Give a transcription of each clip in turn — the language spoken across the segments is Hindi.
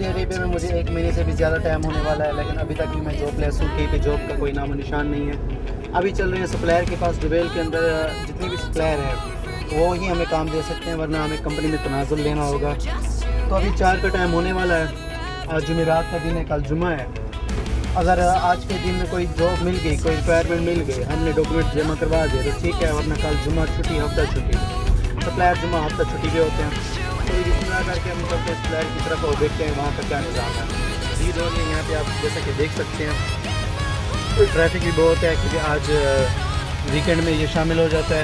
सऊदी अरेबिया में मुझे 1 महीने से भी ज़्यादा टाइम होने वाला है, लेकिन अभी तक भी मैं जॉब लेस हूँ। कहीं पे जॉब का कोई नामो निशान नहीं है। अभी चल रहे हैं सप्लायर के पास। जुबैल के अंदर जितने भी सप्लायर हैं वो ही हमें काम दे सकते हैं, वरना हमें कंपनी में तनाजुल लेना होगा। तो अभी 4 का टाइम होने वाला है। आज जुमेरात का दिन है, कल जुमा है। अगर आज के दिन में कोई जॉब मिल गई, कोई रिक्वायरमेंट मिल गई, हमने डॉक्यूमेंट जमा करवा दिए तो ठीक है, वरना कल जुमा छुट्टी, हफ्ता छुट्टी। सप्लायर जुमा हफ्ता छुट्टी पे होते हैं। तो इतना करके हम चलते हैं सप्लायर की तरफ और देखते हैं वहाँ का क्या निज़ाम है। भीड़ हो रही है यहाँ पे, आप जैसा कि देख सकते हैं। तो ट्रैफिक भी बहुत है क्योंकि आज वीकेंड में ये शामिल हो जाता है।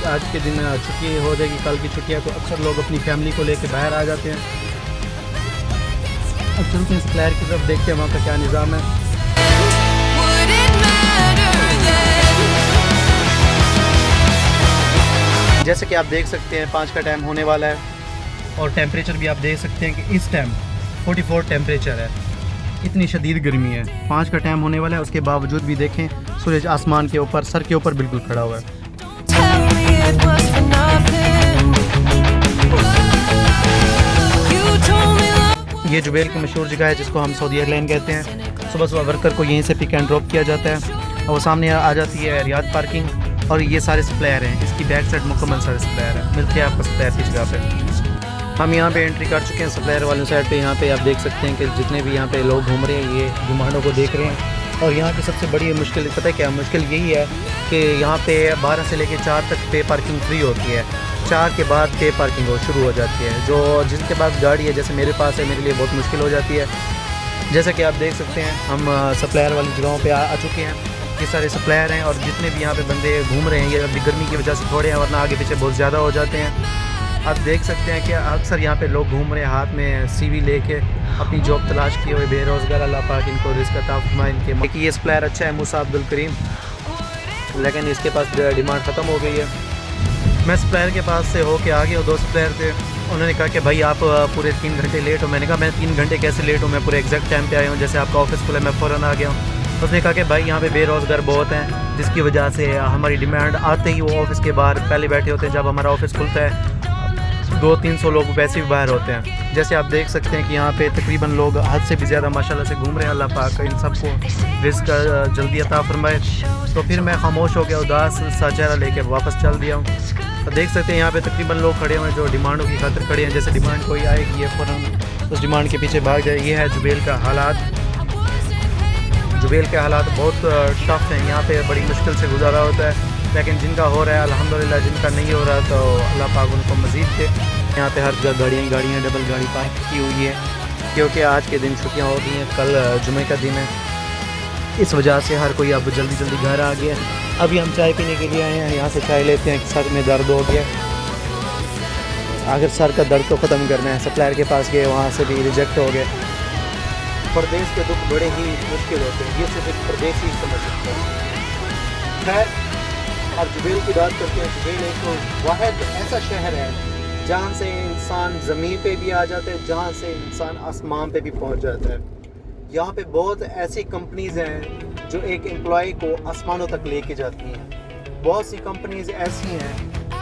आज के दिन छुट्टी हो जाएगी, कल की छुट्टियाँ, तो अक्सर लोग अपनी फैमिली को लेकर बाहर आ जाते हैं। अब चलते हैं सप्लायर की तरफ, देखते हैं वहाँ का क्या निज़ाम है। जैसे कि आप देख सकते हैं 5 का टाइम होने वाला है और टेम्परेचर भी आप देख सकते हैं कि इस टाइम 44 टेम्परेचर है। इतनी शदीद गर्मी है। 5 का टाइम होने वाला है, उसके बावजूद भी देखें सूरज आसमान के ऊपर, सर के ऊपर बिल्कुल खड़ा हुआ है। ये जुबैल की मशहूर जगह है जिसको हम सऊदी एयरलाइन कहते हैं। सुबह सुबह वर्कर को यहीं से पिक एंड ड्रॉप किया जाता है और वो सामने आ जाती है रियाद पार्किंग, और ये सारे सप्लायर हैं। इसकी बैक साइड मुकम्मल सारे सप्लायर हैं। मिलते हैं आपको सप्लायर की जगह पे। हम यहाँ पे एंट्री कर चुके हैं सप्लायर वाली साइड पे। यहाँ पे आप देख सकते हैं कि जितने भी यहाँ पे लोग घूम रहे हैं, ये डिमांडों को देख रहे हैं। और यहाँ की सबसे बड़ी मुश्किल पता है क्या मुश्किल यही है कि यहाँ पे 12 से लेकर 4 तक पे पार्किंग फ्री होती है। 4 के बाद पे पार्किंग शुरू हो जाती है। जो जिनके पास गाड़ी है, जैसे मेरे पास है, मेरे लिए बहुत मुश्किल हो जाती है। जैसा कि आप देख सकते हैं हम सप्लायर वाली जगहों पे आ चुके हैं। ये सारे सप्लायर हैं और जितने भी यहाँ पे बंदे घूम रहे हैं, ये अभी गर्मी की वजह से थोड़े हैं, वरना आगे पीछे बहुत ज़्यादा हो जाते हैं। आप देख सकते हैं कि अक्सर यहाँ पे लोग घूम रहे हैं हाथ में CV लेके, अपनी जॉब तलाश किए हुए बेरोज़गार। अल्लाह पाक इनको रिज़्क़ अता फरमाए। इनके देखिए ये सप्लायर अच्छा है, मूसा अब्दुल करीम, लेकिन इसके पास डिमांड ख़त्म हो गई है। मैं सप्लायर के पास से होके आ गया, 2 सप्लायर थे। उन्होंने कहा कि भाई आप पूरे 3 घंटे लेट हो। मैंने कहा मैं 3 घंटे कैसे लेट हूँ, मैं पूरे एग्जैक्ट टाइम पे आया हूँ। जैसे आपका ऑफिस खुला, मैं फ़ौरन आ गया हूँ। उसने कहा कि भाई यहाँ पे बेरोज़गार बहुत हैं, जिसकी वजह से हमारी डिमांड आते ही वो ऑफिस के बाहर पहले बैठे होते हैं। जब हमारा ऑफिस खुलता है 200-300 लोग वैसे भी बाहर होते हैं। जैसे आप देख सकते हैं कि यहाँ पे तकरीबन लोग हद से भी ज़्यादा माशाल्लाह से घूम रहे हैं। अल्लाह पाक इन सबको रिज़्क़ जल्दी अता फरमाए। तो फिर मैं खामोश हो गया, उदास सा चेहरा लेके वापस चल दिया हूँ। तो देख सकते हैं यहाँ पे तकरीबन लोग खड़े हुए हैं जो डिमांडों की खातिर खड़े हैं। जैसे डिमांड कोई आएगी, ये फ़ौरन उस डिमांड के पीछे भाग जाए। ये है जुबैल का हालात। जुबैल के हालात बहुत टफ़ हैं। यहाँ पे बड़ी मुश्किल से गुजारा होता है, लेकिन जिनका हो रहा है अल्हम्दुलिल्लाह, जिनका नहीं हो रहा तो अल्लाह पाक उनको मज़ीद दे। यहाँ पे हर जगह गाड़ियाँ डबल गाड़ी पार्क की हुई है, क्योंकि आज के दिन छुट्टियाँ हो गई हैं, कल जुमे का दिन है। इस वजह से हर कोई अब जल्दी घर आ गया। अभी हम चाय पीने के लिए आए हैं, यहाँ से चाय लेते हैं। सर में दर्द हो गया, अगर सर का दर्द तो ख़त्म करना है। सप्लायर के पास गए, वहाँ से भी रिजेक्ट हो गए। परदेश के दुख बड़े ही मुश्किल होते हैं, ये सिर्फ एक परदेश ही समझ सकते हैं। खैर, अब जुबैल की बात करते हैं। जुबैल एक वाहिद ऐसा शहर है जहाँ से इंसान ज़मीन पे भी आ जाता है, जहाँ से इंसान आसमान पे भी पहुँच जाता है। यहाँ पे बहुत ऐसी कंपनीज़ हैं जो एक एम्प्लॉय को आसमानों तक लेके जाती हैं। बहुत सी कंपनीज़ ऐसी हैं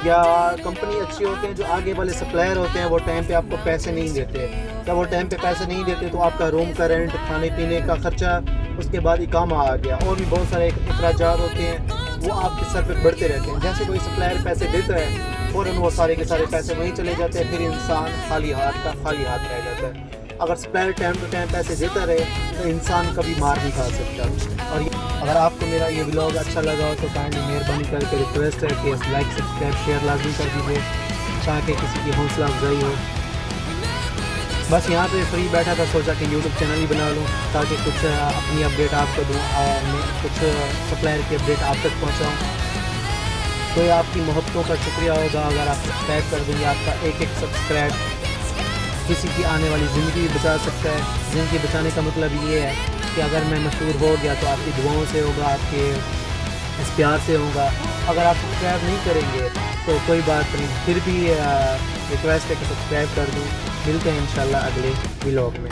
या कंपनी अच्छी होती हैं जो आगे वाले सप्लायर होते हैं, वो टाइम पे आपको पैसे नहीं देते। जब वो टाइम पे पैसे नहीं देते तो आपका रूम का रेंट, खाने पीने का खर्चा, उसके बाद इकामा आ गया, और भी बहुत सारे अखराजात होते हैं, वो आपके सर पे बढ़ते रहते हैं। जैसे कोई सप्लायर पैसे देता है, फ़ौरन वो सारे के सारे पैसे वहीं चले जाते हैं, फिर इंसान खाली हाथ रह जाता है। अगर सप्लायर टाइम टू टाइम पैसे देता रहे तो इंसान कभी मार नहीं खा सकता। और अगर आपको मेरा ये व्लॉग अच्छा लगा हो तो काइंडली मेहरबानी करके रिक्वेस्ट है कि लाइक, सब्सक्राइब, शेयर लाजमी कर दीजिए ताकि किसी की हौसला अफजाई हो। बस यहाँ पे फ्री बैठा था, सोचा कि यूट्यूब चैनल ही बना लूँ ताकि कुछ अपनी अपडेट आपको दूँ और मैं कुछ सप्लायर की अपडेट आप तक पहुँचाऊँ। तो ये आपकी मोहब्बतों का शुक्रिया होगा अगर आप सब्सक्राइब कर देंगे। आपका एक सब्सक्राइब किसी की आने वाली ज़िंदगी भी बचा सकता है। ज़िंदगी बचाने का मतलब ये है कि अगर मैं मशहूर हो गया तो आपकी दुआओं से होगा, आपके इस प्यार से होगा। अगर आप सब्सक्राइब नहीं करेंगे तो कोई बात नहीं, फिर भी रिक्वेस्ट है कि सब्सक्राइब कर दूँ। मिलते हैं इंशाल्लाह अगले व्लॉग में।